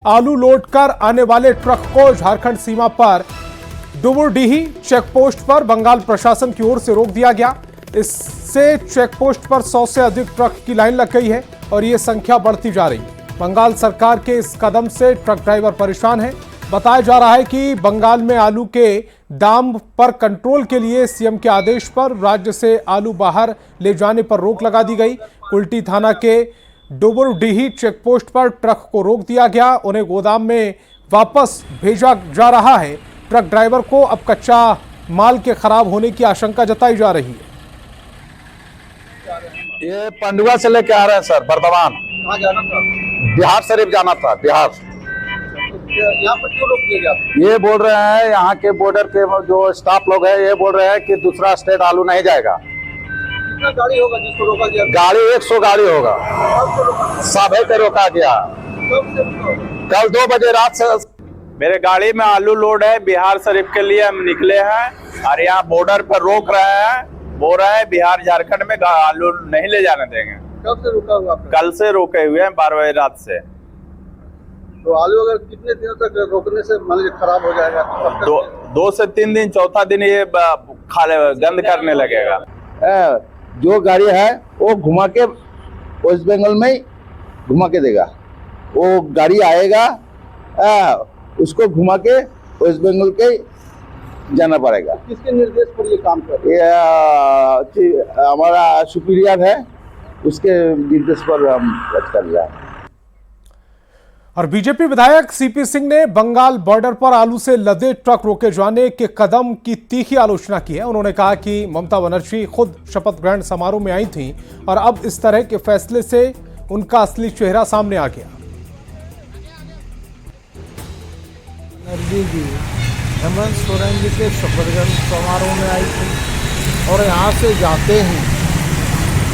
आलू लोड कर आने वाले ट्रक को झारखंड सीमा पर डुबुरडीही चेकपोस्ट पर बंगाल प्रशासन की ओर से रोक दिया गया। इससे चेकपोस्ट पर 100 से अधिक ट्रक की लाइन लग गई है और ये संख्या बढ़ती जा रही है। बंगाल सरकार के इस कदम से ट्रक ड्राइवर परेशान है। बताया जा रहा है कि बंगाल में आलू के दाम पर कंट्रोल के लिए सीएम के आदेश पर राज्य से आलू बाहर ले जाने पर रोक लगा दी गई। कुल्टी थाना के डुबुरडीही चेकपोस्ट पर ट्रक को रोक दिया गया। उन्हें गोदाम में वापस भेजा जा रहा है। ट्रक ड्राइवर को अब कच्चा माल के खराब होने की आशंका जताई जा रही है। ये पंडुआ से लेके आ रहे हैं सर, बर्दवान। कहाँ जाना था? बिहार शरीफ जाना था, बिहार। यहाँ पर क्यों रोक दिया गया? ये बोल रहे हैं यहाँ के बॉर्डर के जो स्टाफ लोग हैं, ये बोल रहे हैं कि दूसरा स्टेट आलू नहीं जाएगा। कितना गाड़ी होगा जिसको रोका गया? गाड़ी 100 गाड़ी होगा, सभी को रोका गया। कल 2 बजे रात से मेरे गाड़ी में आलू लोड है। बिहार शरीफ के लिए हम निकले हैं और यहाँ बॉर्डर पर रोक रहे हैं। बोल रहे हैं बिहार झारखंड में आलू नहीं ले जाने देंगे। कब से रुका हुआ? कल से रोके हुए हैं, 12 बजे रात से। तो आलू अगर कितने दिनों तक रोकने से मान लीजिए खराब हो जाएगा? 2 से 3 दिन, चौथा दिन ये गंद करने लगेगा। जो गाड़ी है वो घुमा के वेस्ट बंगाल में घुमा के देगा। वो गाड़ी आएगा, उसको घुमा के वेस्ट बंगाल के जाना पड़ेगा। किसके निर्देश पर ये काम कर रहे ये हमारा सुपीरियर है, उसके निर्देश पर हम कर रहे हैं। और बीजेपी विधायक सीपी सिंह ने बंगाल बॉर्डर पर आलू से लदे ट्रक रोके जाने के कदम की तीखी आलोचना की है। उन्होंने कहा कि ममता बनर्जी खुद शपथ ग्रहण समारोह में आई थीं और अब इस तरह के फैसले से उनका असली चेहरा सामने आ गया। बनर्जी जी हेमंत सोरेन जी के शपथ ग्रहण समारोह में आई थी और यहाँ से जाते ही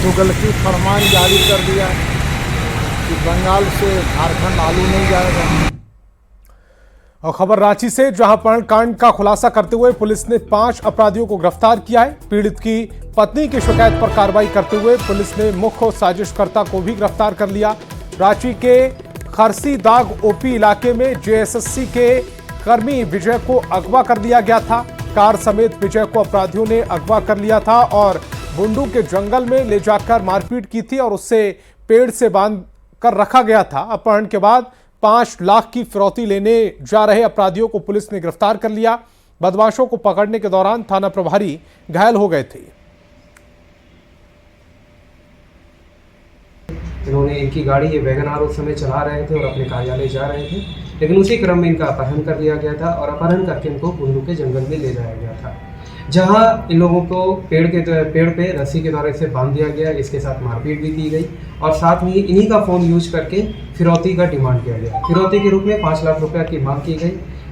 तुगलकी फरमान जारी कर दिया कि बंगाल से झारखंड आलू नहीं जाएगा। और खबर रांची से, जहां अपहरण कांड का खुलासा करते हुए पुलिस ने 5 अपराधियों को गिरफ्तार किया है। पीड़ित की पत्नी की शिकायत पर कार्रवाई करते हुए पुलिस ने मुख्य साजिशकर्ता को भी गिरफ्तार कर लिया। रांची के खरसी दाग ओपी इलाके में जेएसएससी के कर्मी विजय को अगवा कर लिया गया था। कार समेत विजय को अपराधियों ने अगवा कर लिया था और बुंडू के जंगल में ले जाकर मारपीट की थी और उससे पेड़ से बांध कर रखा गया था। अपहरण के बाद 5 लाख की फिरौती लेने जा रहे अपराधियों को पुलिस ने गिरफ्तार कर लिया। बदमाशों को पकड़ने के दौरान थाना प्रभारी घायल हो गए थे। इन्होंने इनकी गाड़ी ये वैगन आर उस समय चला रहे थे और अपने कार्यालय जा रहे थे, लेकिन उसी क्रम में इनका अपहरण कर लिया गया था और अपहरण करके इनको बुंडू के जंगल में ले जाया गया था, जहां इन लोगों को पेड़ पे रस्सी के द्वारा इसे बांध दिया गया। इसके साथ मारपीट भी की गई और साथ में इन्हीं का फ़ोन यूज करके फिरौती का डिमांड किया गया। फिरौती के रूप में 5 लाख रुपया की मांग की गई।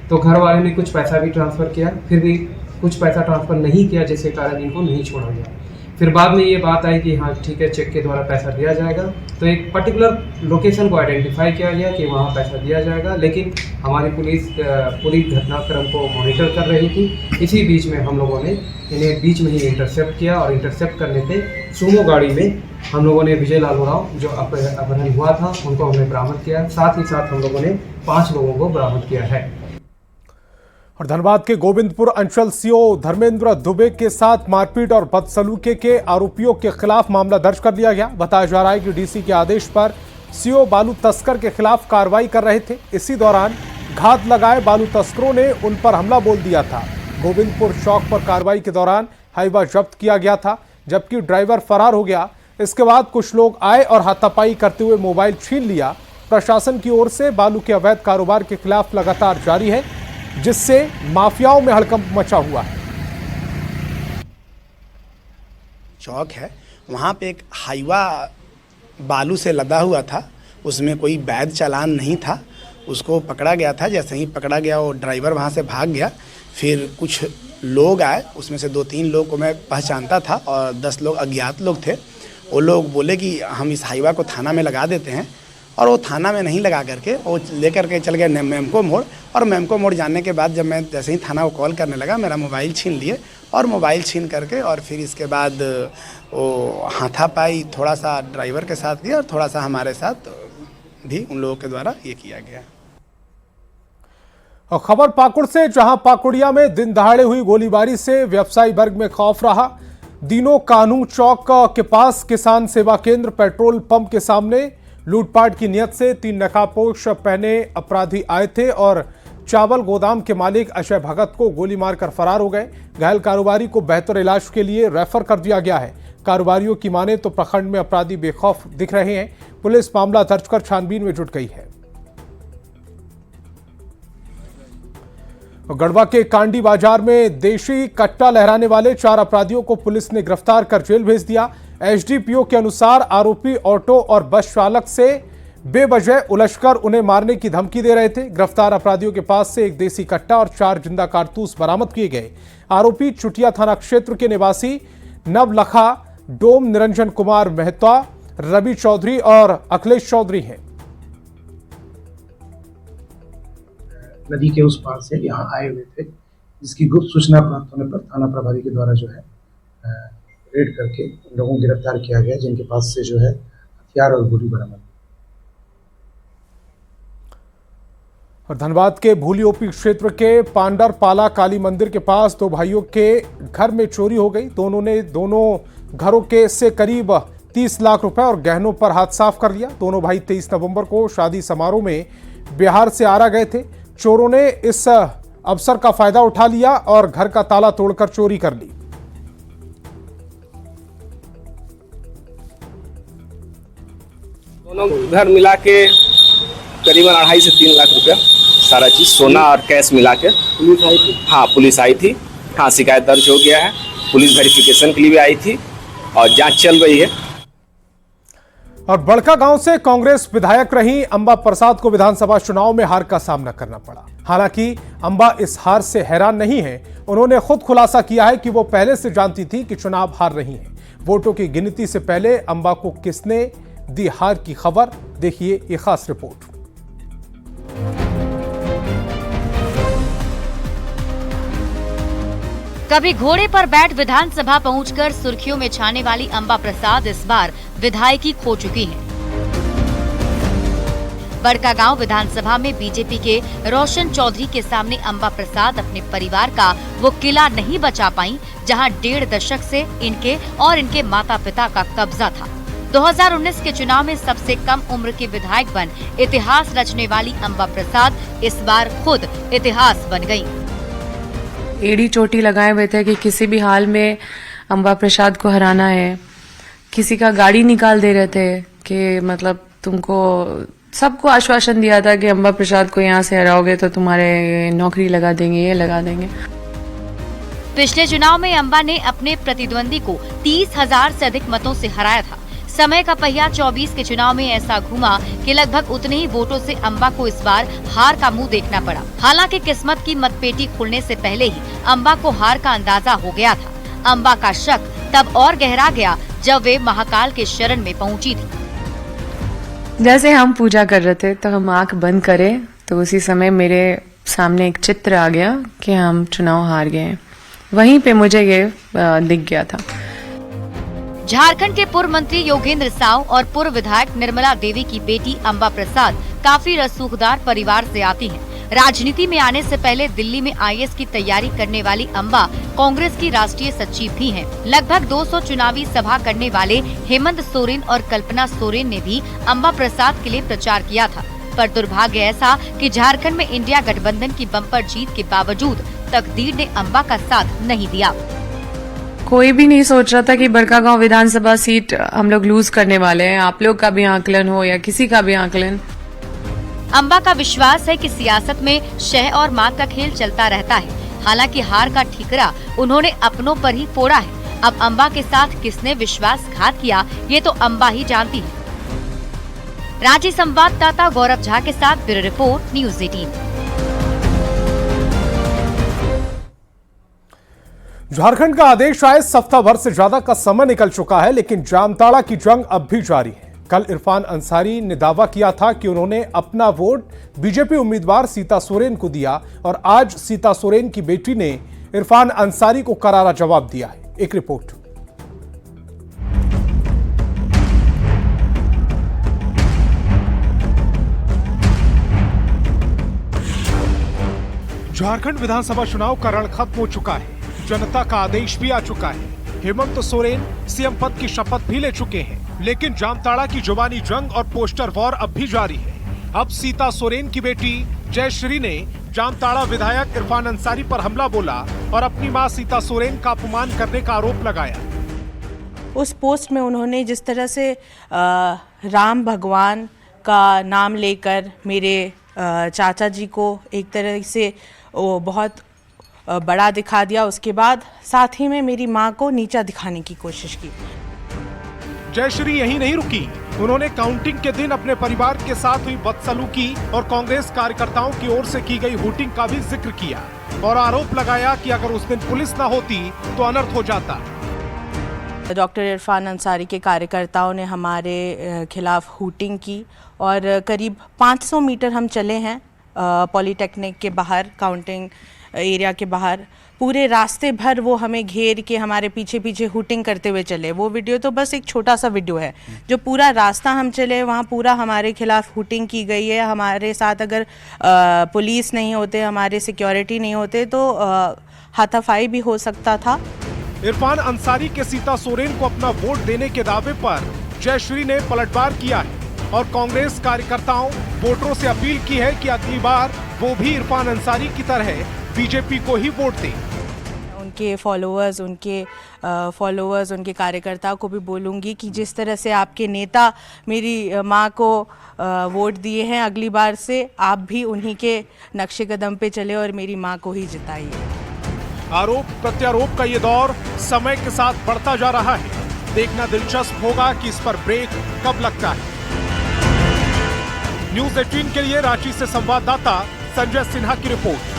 तो घर वाले ने कुछ पैसा भी ट्रांसफ़र किया, फिर भी कुछ पैसा ट्रांसफ़र नहीं किया, जिसके कारण इनको नहीं छोड़ा गया। फिर बाद में ये बात आई कि हाँ ठीक है, चेक के द्वारा पैसा दिया जाएगा। तो एक पर्टिकुलर लोकेशन को आइडेंटिफाई किया गया कि वहाँ पैसा दिया जाएगा, लेकिन हमारी पुलिस पूरी घटनाक्रम को मॉनिटर कर रही थी। इसी बीच में हम लोगों ने इन्हें बीच में ही इंटरसेप्ट किया और इंटरसेप्ट करने पे सुमो गाड़ी में हम लोगों ने विजय लालू राव जो अपहरण हुआ था उनको हमने बरामद किया। साथ ही साथ हम लोगों ने 5 लोगों को बरामद किया है। और धनबाद के गोविंदपुर अंचल सीओ धर्मेंद्र दुबे के साथ मारपीट और बदसलूकी के आरोपियों के खिलाफ मामला दर्ज कर लिया गया। बताया जा रहा है कि डीसी के आदेश पर सीओ बालू तस्कर के खिलाफ कार्रवाई कर रहे थे। इसी दौरान घात लगाए बालू तस्करों ने उन पर हमला बोल दिया था। गोविंदपुर चौक पर कार्रवाई के दौरान हाईवा जब्त किया गया था, जबकि ड्राइवर फरार हो गया। इसके बाद कुछ लोग आए और हाथापाई करते हुए मोबाइल छीन लिया। प्रशासन की ओर से बालू के अवैध कारोबार के खिलाफ लगातार जारी है, जिससे माफियाओं में हड़कंप मचा हुआ है। चौक है, वहाँ पे एक हाईवा बालू से लदा हुआ था, उसमें कोई वैध चालान नहीं था। उसको पकड़ा गया था। जैसे ही पकड़ा गया वो ड्राइवर वहाँ से भाग गया। फिर कुछ लोग आए, उसमें से 2-3 लोग को मैं पहचानता था और 10 लोग अज्ञात लोग थे। वो लोग बोले कि हम इस हाईवा को थाना में लगा देते हैं, और वो थाना में नहीं लगा करके वो लेकर के चल गए मेमको मोड़। और मेमको मोड़ जाने के बाद जब मैं जैसे ही थाना को कॉल करने लगा, मेरा मोबाइल छीन लिए और मोबाइल छीन करके और फिर इसके बाद वो हाथापाई थोड़ा सा ड्राइवर के साथ किया और थोड़ा सा हमारे साथ भी उन लोगों के द्वारा ये किया गया। और खबर पाकुड़ से, जहां पाकुड़िया में दिन दहाड़े हुई गोलीबारी से व्यवसायी वर्ग में खौफ रहा। दीनों कानू चौक के पास किसान सेवा केंद्र पेट्रोल पंप के सामने लूटपाट की नियत से 3 नकाबपोश पहने अपराधी आए थे और चावल गोदाम के मालिक अजय भगत को गोली मारकर फरार हो गए। घायल कारोबारी को बेहतर इलाज के लिए रेफर कर दिया गया है। कारोबारियों की माने तो प्रखंड में अपराधी बेखौफ दिख रहे हैं। पुलिस मामला दर्ज कर छानबीन में जुट गई है। गढ़वा के कांडी बाजार में देशी कट्टा लहराने वाले 4 अपराधियों को पुलिस ने गिरफ्तार कर जेल भेज दिया। एसडीपीओ के अनुसार आरोपी ऑटो और बस चालक से बेवजह उलझकर उन्हें मारने की धमकी दे रहे थे। गिरफ्तार अपराधियों के पास से 1 देसी कट्टा और 4 जिंदा कारतूस बरामद किए गए। आरोपी चुटिया थाना क्षेत्र के निवासी नवलखा, डोम निरंजन कुमार मेहता, रवि चौधरी और अखिलेश चौधरी हैं। नदी के उस पार से यहाँ आए हुए थे, जिसकी गुप्त सूचना प्राप्त होने पर थाना प्रभारी के द्वारा जो है रेड करके उन लोगों को गिरफ्तार किया गया, जिनके पास से जो है हथियार और गोली बरामद। और धनबाद के भूली ओपी क्षेत्र के पांडर पाला काली मंदिर के पास 2 भाइयों के घर में चोरी हो गई। दोनों घरों के से करीब 30 लाख रुपए और गहनों पर हाथ साफ कर लिया। दोनों भाई 23 नवंबर को शादी समारोह में बिहार से आरा गए थे। चोरों ने इस अवसर का फायदा उठा लिया और घर का ताला तोड़कर चोरी कर ली। दोनों घर मिला के करीबन 2.5 से 3 लाख रुपया, सारा चीज सोना और कैश मिला के। पुलिस आई थी? हाँ, पुलिस आई थी। हाँ, शिकायत दर्ज हो गया है। पुलिस वेरिफिकेशन के लिए भी आई थी और जांच चल रही है। और बड़का गांव से कांग्रेस विधायक रही अंबा प्रसाद को विधानसभा चुनाव में हार का सामना करना पड़ा। हालांकि अंबा इस हार से हैरान नहीं है। उन्होंने खुद खुलासा किया है कि वो पहले से जानती थी कि चुनाव हार रही है। वोटों की गिनती से पहले अंबा को किसने दी हार की खबर, देखिए ये खास रिपोर्ट। कभी घोड़े पर बैठ विधानसभा पहुंचकर सुर्खियों में छाने वाली अंबा प्रसाद इस बार विधायकी खो चुकी हैं। बड़कागांव विधानसभा में बीजेपी के रोशन चौधरी के सामने अंबा प्रसाद अपने परिवार का वो किला नहीं बचा पाई, जहां 1.5 दशक से इनके और इनके माता पिता का कब्जा था। 2019 के चुनाव में सबसे कम उम्र के विधायक बन इतिहास रचने वाली अंबा प्रसाद इस बार खुद इतिहास बन गयी। एड़ी चोटी लगाए हुए थे कि किसी भी हाल में अंबा प्रसाद को हराना है। किसी का गाड़ी निकाल दे रहे थे कि मतलब तुमको, सबको आश्वासन दिया था कि अंबा प्रसाद को यहाँ से हराओगे तो तुम्हारे नौकरी लगा देंगे, ये लगा देंगे। पिछले चुनाव में अंबा ने अपने प्रतिद्वंदी को 30,000 से अधिक मतों से हराया था। समय का पहिया 24 के चुनाव में ऐसा घुमा कि लगभग उतने ही वोटों से अंबा को इस बार हार का मुंह देखना पड़ा। हालांकि किस्मत की मतपेटी खुलने से पहले ही अंबा को हार का अंदाजा हो गया था। अंबा का शक तब और गहरा गया जब वे महाकाल के शरण में पहुंची थी। जैसे हम पूजा कर रहे थे तो हम आंख बंद करें तो उसी समय मेरे सामने एक चित्र आ गया कि हम चुनाव हार गए। वहीं पे मुझे ये दिख गया था। झारखंड के पूर्व मंत्री योगेंद्र साव और पूर्व विधायक निर्मला देवी की बेटी अंबा प्रसाद काफी रसूखदार परिवार से आती हैं। राजनीति में आने से पहले दिल्ली में आईएएस की तैयारी करने वाली अंबा कांग्रेस की राष्ट्रीय सचिव भी हैं। लगभग 200 चुनावी सभा करने वाले हेमंत सोरेन और कल्पना सोरेन ने भी अंबा प्रसाद के लिए प्रचार किया था। पर दुर्भाग्य ऐसा कि झारखंड में इंडिया गठबंधन की बम्पर जीत के बावजूद तकदीर ने अंबा का साथ नहीं दिया। कोई भी नहीं सोच रहा था कि बड़कागांव विधानसभा सीट हम लोग लूज करने वाले हैं। आप लोग का भी आकलन हो या किसी का भी आकलन। अंबा का विश्वास है कि सियासत में शह और मात का खेल चलता रहता है। हालांकि हार का ठीकरा उन्होंने अपनों पर ही फोड़ा है। अब अंबा के साथ किसने विश्वासघात किया, ये तो अंबा ही जानती है। रांची संवाददाता गौरव झा के साथ ब्यूरो रिपोर्ट, न्यूज़ 18। झारखंड का आदेश आए सप्ताह भर से ज्यादा का समय निकल चुका है, लेकिन जामताड़ा की जंग अब भी जारी है। कल इरफान अंसारी ने दावा किया था कि उन्होंने अपना वोट बीजेपी उम्मीदवार सीता सोरेन को दिया और आज सीता सोरेन की बेटी ने इरफान अंसारी को करारा जवाब दिया है। एक रिपोर्ट। झारखंड विधानसभा चुनाव का रण खत्म हो चुका है, जनता का आदेश भी आ चुका है। हेमंत सोरेन सीएम पद की शपथ भी ले चुके हैं, लेकिन जामताड़ा की जुबानी जंग और पोस्टर वॉर अब भी जारी है। अब सीता सोरेन की बेटी जयश्री ने जामताड़ा विधायक इरफान अंसारी पर हमला बोला और अपनी मां सीता सोरेन का अपमान करने का आरोप लगाया। उस पोस्ट में उन्होंने जिस तरह से राम भगवान का नाम लेकर मेरे चाचा जी को एक तरह से वो बहुत बड़ा दिखा दिया, उसके बाद साथ ही में मेरी मां को नीचा दिखाने की कोशिश की। जयश्री यही नहीं रुकी, उन्होंने काउंटिंग के दिन अपने परिवार के साथ हुई बदसलूकी और कांग्रेस कार्यकर्ताओं की ओर से की गई हुटिंग का भी जिक्र किया और आरोप लगाया कि अगर उस दिन पुलिस न होती तो अनर्थ हो जाता। डॉक्टर इरफान अंसारी के कार्यकर्ताओं ने हमारे खिलाफ हुटिंग की और करीब 500 मीटर हम चले हैं पॉलीटेक्निक के बाहर, काउंटिंग एरिया के बाहर। पूरे रास्ते भर वो हमें घेर के हमारे पीछे पीछे हुटिंग करते हुए चले। वो वीडियो तो बस एक छोटा सा वीडियो है। जो पूरा रास्ता हम चले वहाँ पूरा हमारे खिलाफ हुटिंग की गई है। हमारे साथ अगर पुलिस नहीं होते, हमारे सिक्योरिटी नहीं होते तो हाथापाई भी हो सकता था। इरफान अंसारी के सीता सोरेन को अपना वोट देने के दावे पर जयश्री ने पलटवार किया है और कांग्रेस कार्यकर्ताओं वोटरों से अपील की है कि अगली बार वो भी इरफान अंसारी की तरह बीजेपी को ही वोट दें। उनके फॉलोअर्स, उनके कार्यकर्ताओं को भी बोलूँगी कि जिस तरह से आपके नेता मेरी माँ को वोट दिए हैं, अगली बार से आप भी उन्हीं के नक्शे कदम पे चले और मेरी माँ को ही जिताइए। आरोप प्रत्यारोप का ये दौर समय के साथ बढ़ता जा रहा है। देखना दिलचस्प होगा कि इस पर ब्रेक कब लगता है। न्यूज़ 18 के लिए रांची से संवाददाता संजय सिन्हा की रिपोर्ट।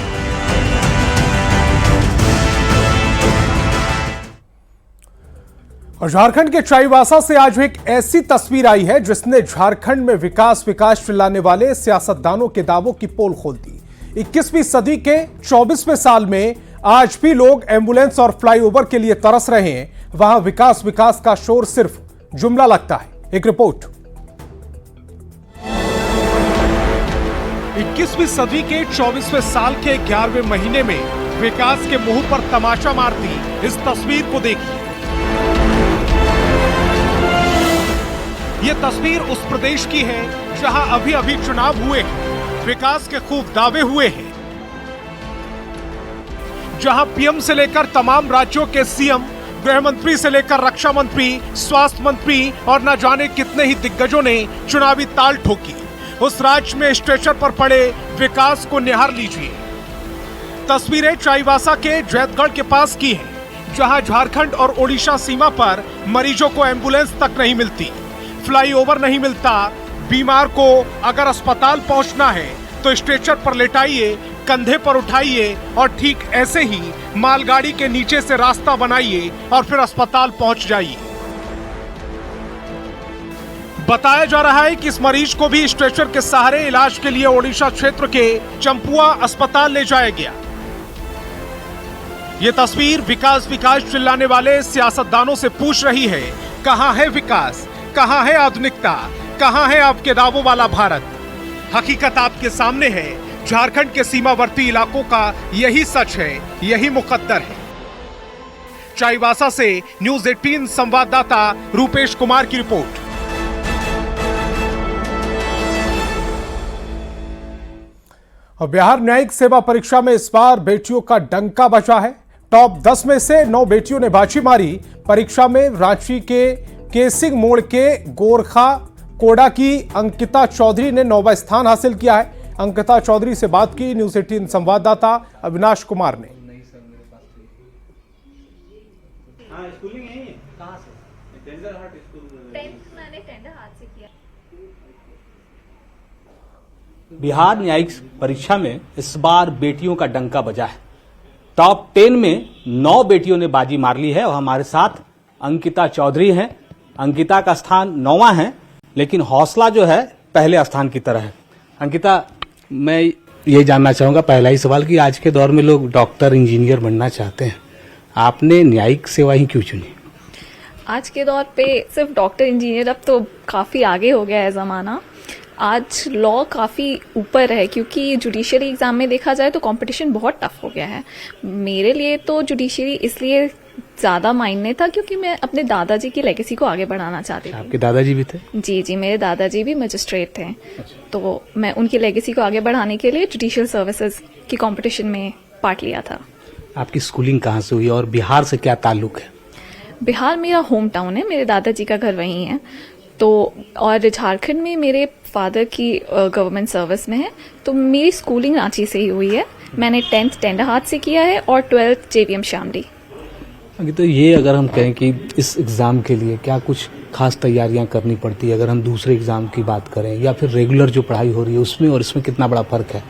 और झारखंड के चाईबासा से आज एक ऐसी तस्वीर आई है जिसने झारखंड में विकास विकास चिल्लाने वाले सियासतदानों के दावों की पोल खोल दी। 21वीं सदी के 24वें साल में आज भी लोग एम्बुलेंस और फ्लाईओवर के लिए तरस रहे हैं। वहां विकास विकास का शोर सिर्फ जुमला लगता है। एक रिपोर्ट। 21वीं सदी के 24वें साल के 11वें महीने में विकास के मुंह पर तमाचा मारती इस तस्वीर को देखिए। ये तस्वीर उस प्रदेश की है जहां अभी अभी चुनाव हुए हैं, विकास के खूब दावे हुए हैं, जहां पीएम से लेकर तमाम राज्यों के सीएम, गृह मंत्री से लेकर रक्षा मंत्री, स्वास्थ्य मंत्री और न जाने कितने ही दिग्गजों ने चुनावी ताल ठोकी। उस राज्य में स्ट्रेचर पर पड़े विकास को निहार लीजिए। तस्वीरें चाईबासा के जैतगढ़ के पास की हैं, जहां झारखंड और ओडिशा सीमा पर मरीजों को एम्बुलेंस तक नहीं मिलती, फ्लाईओवर नहीं मिलता। बीमार को अगर अस्पताल पहुंचना है तो स्ट्रेचर पर लेटाइए, कंधे पर उठाइए और ठीक ऐसे ही मालगाड़ी के नीचे से रास्ता बनाइए और फिर अस्पताल पहुंच जाइए। बताया जा रहा है कि इस मरीज को भी स्ट्रेचर के सहारे इलाज के लिए ओडिशा क्षेत्र के चंपुआ अस्पताल ले जाया गया। ये तस्वीर विकास विकास चिल्लाने वाले सियासतदानों से पूछ रही है, कहां है विकास, कहां है आधुनिकता, कहां है आपके दावों वाला भारत। हकीकत आपके सामने है। झारखंड के सीमावर्ती इलाकों का यही सच है, यही मुकद्दर है। चाईबासा से न्यूज़ 18 संवाददाता रूपेश कुमार की रिपोर्ट। और बिहार न्यायिक सेवा परीक्षा में इस बार बेटियों का डंका बजा है। टॉप 10 में से 9 बेटियों ने बाजी मारी। परीक्षा में रांची के केसिंग मोड़ के गोरखा कोडा की अंकिता चौधरी ने 9वां स्थान हासिल किया है। अंकिता चौधरी से बात की न्यूज़ 18 संवाददाता अविनाश कुमार ने। बिहार न्यायिक परीक्षा में इस बार बेटियों का डंका बजा है। टॉप 10 में 9 बेटियों ने बाजी मार ली है और हमारे साथ अंकिता चौधरी हैं। अंकिता का स्थान 9वां है, लेकिन हौसला जो है पहले स्थान की तरह है। अंकिता, मैं ये जानना चाहूंगा, पहला ही सवाल, कि आज के दौर में लोग डॉक्टर इंजीनियर बनना चाहते हैं, आपने न्यायिक सेवा ही क्यों चुनी? आज के दौर पे सिर्फ डॉक्टर इंजीनियर, अब तो काफ़ी आगे हो गया है ज़माना। आज लॉ काफ़ी ऊपर है, क्योंकि जुडिशरी एग्ज़ाम में देखा जाए तो कंपटीशन बहुत टफ हो गया है। मेरे लिए तो जुडिशरी इसलिए ज़्यादा मायने था क्योंकि मैं अपने दादाजी की लेगेसी को आगे बढ़ाना चाहती थी। आपके दादाजी भी थे? जी जी, मेरे दादाजी भी मजिस्ट्रेट थे। तो मैं उनकी लेगेसी को आगे बढ़ाने के लिए जुडिशियल सर्विसेज की कंपटीशन में पार्ट लिया था। आपकी स्कूलिंग कहाँ से हुई और बिहार से क्या ताल्लुक है? बिहार मेरा होम टाउन है, मेरे दादाजी का घर वहीं है। तो और झारखंड में मेरे फादर की गवर्नमेंट सर्विस में है, तो मेरी स्कूलिंग रांची से ही हुई है। मैंने 10th टेंडरहाट से किया है और 12th JVM शामली। तो ये अगर हम कहें कि इस एग्ज़ाम के लिए क्या कुछ खास तैयारियां करनी पड़ती है, अगर हम दूसरे एग्ज़ाम की बात करें, या फिर रेगुलर जो पढ़ाई हो रही है उसमें और इसमें कितना बड़ा फ़र्क है?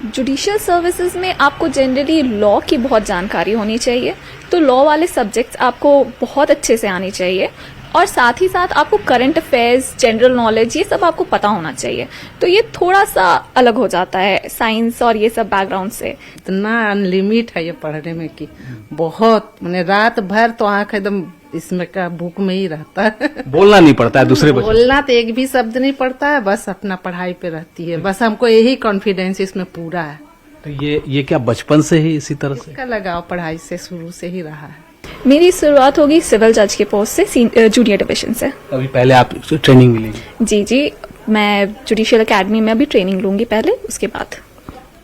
जुडिशियल सर्विसेज में आपको जनरली लॉ की बहुत जानकारी होनी चाहिए, तो लॉ वाले सब्जेक्ट्स आपको बहुत अच्छे से आनी चाहिए, और साथ ही साथ आपको करंट अफेयर्स, जनरल नॉलेज, ये सब आपको पता होना चाहिए। तो ये थोड़ा सा अलग हो जाता है साइंस और ये सब बैकग्राउंड से। इतना अनलिमिट है ये पढ़ने में कि बहुत, मैंने रात भर तो आँख एकदम इसमें का बुक में ही रहता है। बोलना नहीं पड़ता है दूसरे बच्चों? बोलना तो एक भी शब्द नहीं पड़ता है, बस अपना पढ़ाई पे रहती है। बस हमको यही कॉन्फिडेंस इसमें पूरा है। तो ये क्या बचपन से ही इसी तरह से? इसका लगाव पढ़ाई से शुरू से ही रहा है। मेरी शुरुआत होगी सिविल जज के पोस्ट से, जूनियर डिवीजन से। अभी पहले आप ट्रेनिंग मिलेगी? जी जी, मैं जुडिशियल एकेडमी में अभी ट्रेनिंग लूंगी पहले, उसके बाद।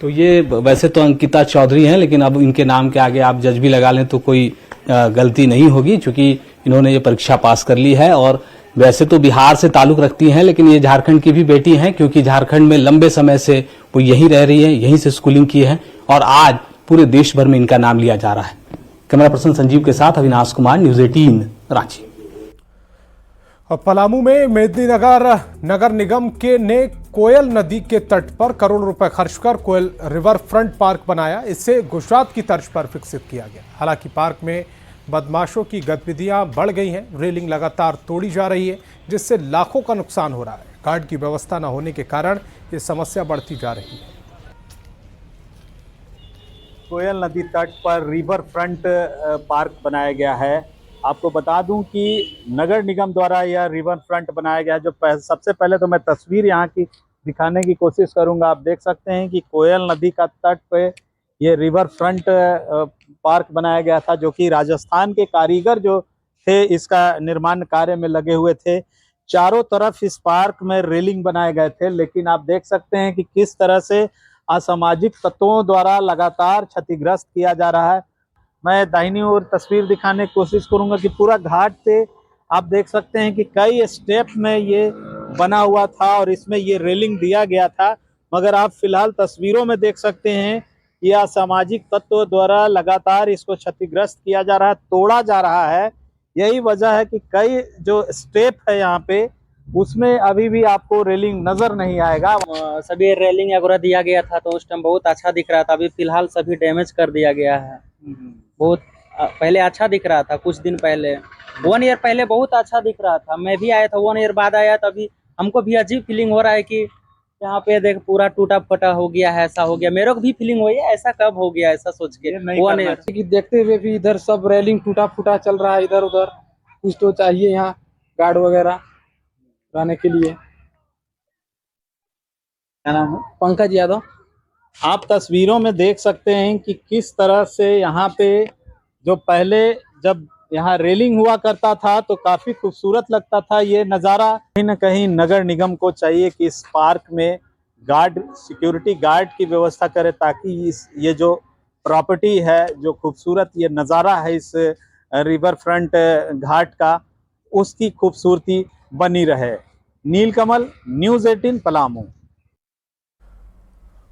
तो ये वैसे तो अंकिता चौधरी हैं, लेकिन अब इनके नाम के आगे आप जज भी लगा लें तो कोई गलती नहीं होगी, क्योंकि इन्होंने ये परीक्षा पास कर ली है। और वैसे तो बिहार से ताल्लुक रखती हैं, लेकिन ये झारखंड की भी बेटी हैं, क्योंकि झारखंड में लंबे समय से वो यहीं रह रही है, यहीं से स्कूलिंग की है, और आज पूरे देश भर में इनका नाम लिया जा रहा है। कैमरा पर्सन संजीव के साथ अविनाश कुमार, न्यूज़ 18 रांची। पलामू में मेदिनीनगर नगर निगम ने कोयल नदी के तट पर करोड़ों रुपए खर्च कर कोयल रिवर फ्रंट पार्क बनाया। इसे गुजरात की तर्ज पर विकसित किया गया। हालांकि पार्क में बदमाशों की गतिविधियां बढ़ गई हैं, रेलिंग लगातार तोड़ी जा रही है, जिससे लाखों का नुकसान हो रहा है। गार्ड की व्यवस्था न होने के कारण ये समस्या बढ़ती जा रही है। कोयल नदी तट पर रिवर फ्रंट पार्क बनाया गया है। आपको बता दूं कि नगर निगम द्वारा यह रिवर फ्रंट बनाया गया है। जो सबसे पहले तो मैं तस्वीर यहाँ की दिखाने की कोशिश करूंगा। आप देख सकते हैं कि कोयल नदी का तट पे ये रिवर फ्रंट पार्क बनाया गया था, जो कि राजस्थान के कारीगर जो थे इसका निर्माण कार्य में लगे हुए थे। चारों तरफ इस पार्क में रेलिंग बनाए गए थे, लेकिन आप देख सकते हैं कि किस तरह से असामाजिक तत्वों द्वारा लगातार क्षतिग्रस्त किया जा रहा है। मैं दाहिनी ओर तस्वीर दिखाने की कोशिश करूंगा कि पूरा घाट से आप देख सकते हैं कि कई स्टेप में ये बना हुआ था और इसमें ये रेलिंग दिया गया था, मगर आप फिलहाल तस्वीरों में देख सकते हैं कि असामाजिक तत्वों द्वारा लगातार इसको क्षतिग्रस्त किया जा रहा है, तोड़ा जा रहा है। यही वजह है कि कई जो स्टेप है यहाँ पे उसमें अभी भी आपको रेलिंग नजर नहीं आएगा। सभी रेलिंग वगैरह दिया गया था तो उस टाइम बहुत अच्छा दिख रहा था। अभी फिलहाल सभी डैमेज कर दिया गया है। बहुत पहले अच्छा दिख रहा था, कुछ दिन पहले 1 ईयर पहले बहुत अच्छा दिख रहा था। मैं भी आया था, 1 ईयर बाद आया, तभी हमको भी अजीब फीलिंग हो रहा है कि यहाँ पे देख पूरा टूटा फटा हो गया है, ऐसा हो गया। मेरे को भी फीलिंग हुई है ऐसा कब हो गया, ऐसा सोच के 1 ईयर कि देखते हुए भी इधर सब रेलिंग टूटा फूटा चल रहा है। इधर उधर कुछ तो चाहिए यहाँ गार्ड वगैरह रहने के लिए। क्या नाम है? पंकज यादव। आप तस्वीरों में देख सकते हैं कि किस तरह से यहाँ पे जो पहले जब यहाँ रेलिंग हुआ करता था तो काफी खूबसूरत लगता था ये नज़ारा। कहीं ना कहीं नगर निगम को चाहिए कि इस पार्क में गार्ड, सिक्योरिटी गार्ड की व्यवस्था करे, ताकि ये जो प्रॉपर्टी है, जो खूबसूरत ये नज़ारा है इस रिवर फ्रंट घाट का, उसकी खूबसूरती बनी रहे। नीलकमल, न्यूज़ 18 पलामू।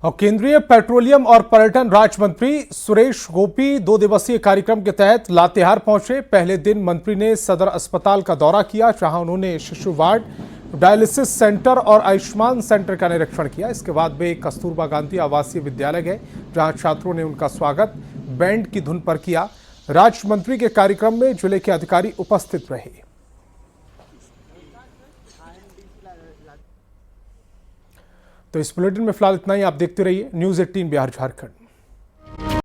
और केंद्रीय पेट्रोलियम और पर्यटन राज्य मंत्री सुरेश गोपी 2 दिवसीय कार्यक्रम के तहत लातेहार पहुंचे। पहले दिन मंत्री ने सदर अस्पताल का दौरा किया, जहां उन्होंने शिशु वार्ड, डायलिसिस सेंटर और आयुष्मान सेंटर का निरीक्षण किया। इसके बाद वे कस्तूरबा गांधी आवासीय विद्यालय गए, जहां छात्रों ने उनका स्वागत बैंड की धुन पर किया। राज्य मंत्री के कार्यक्रम में जिले के अधिकारी उपस्थित रहे। तो इस बुलेटिन में फिलहाल इतना ही। आप देखते रहिए न्यूज़ 18 बिहार झारखंड।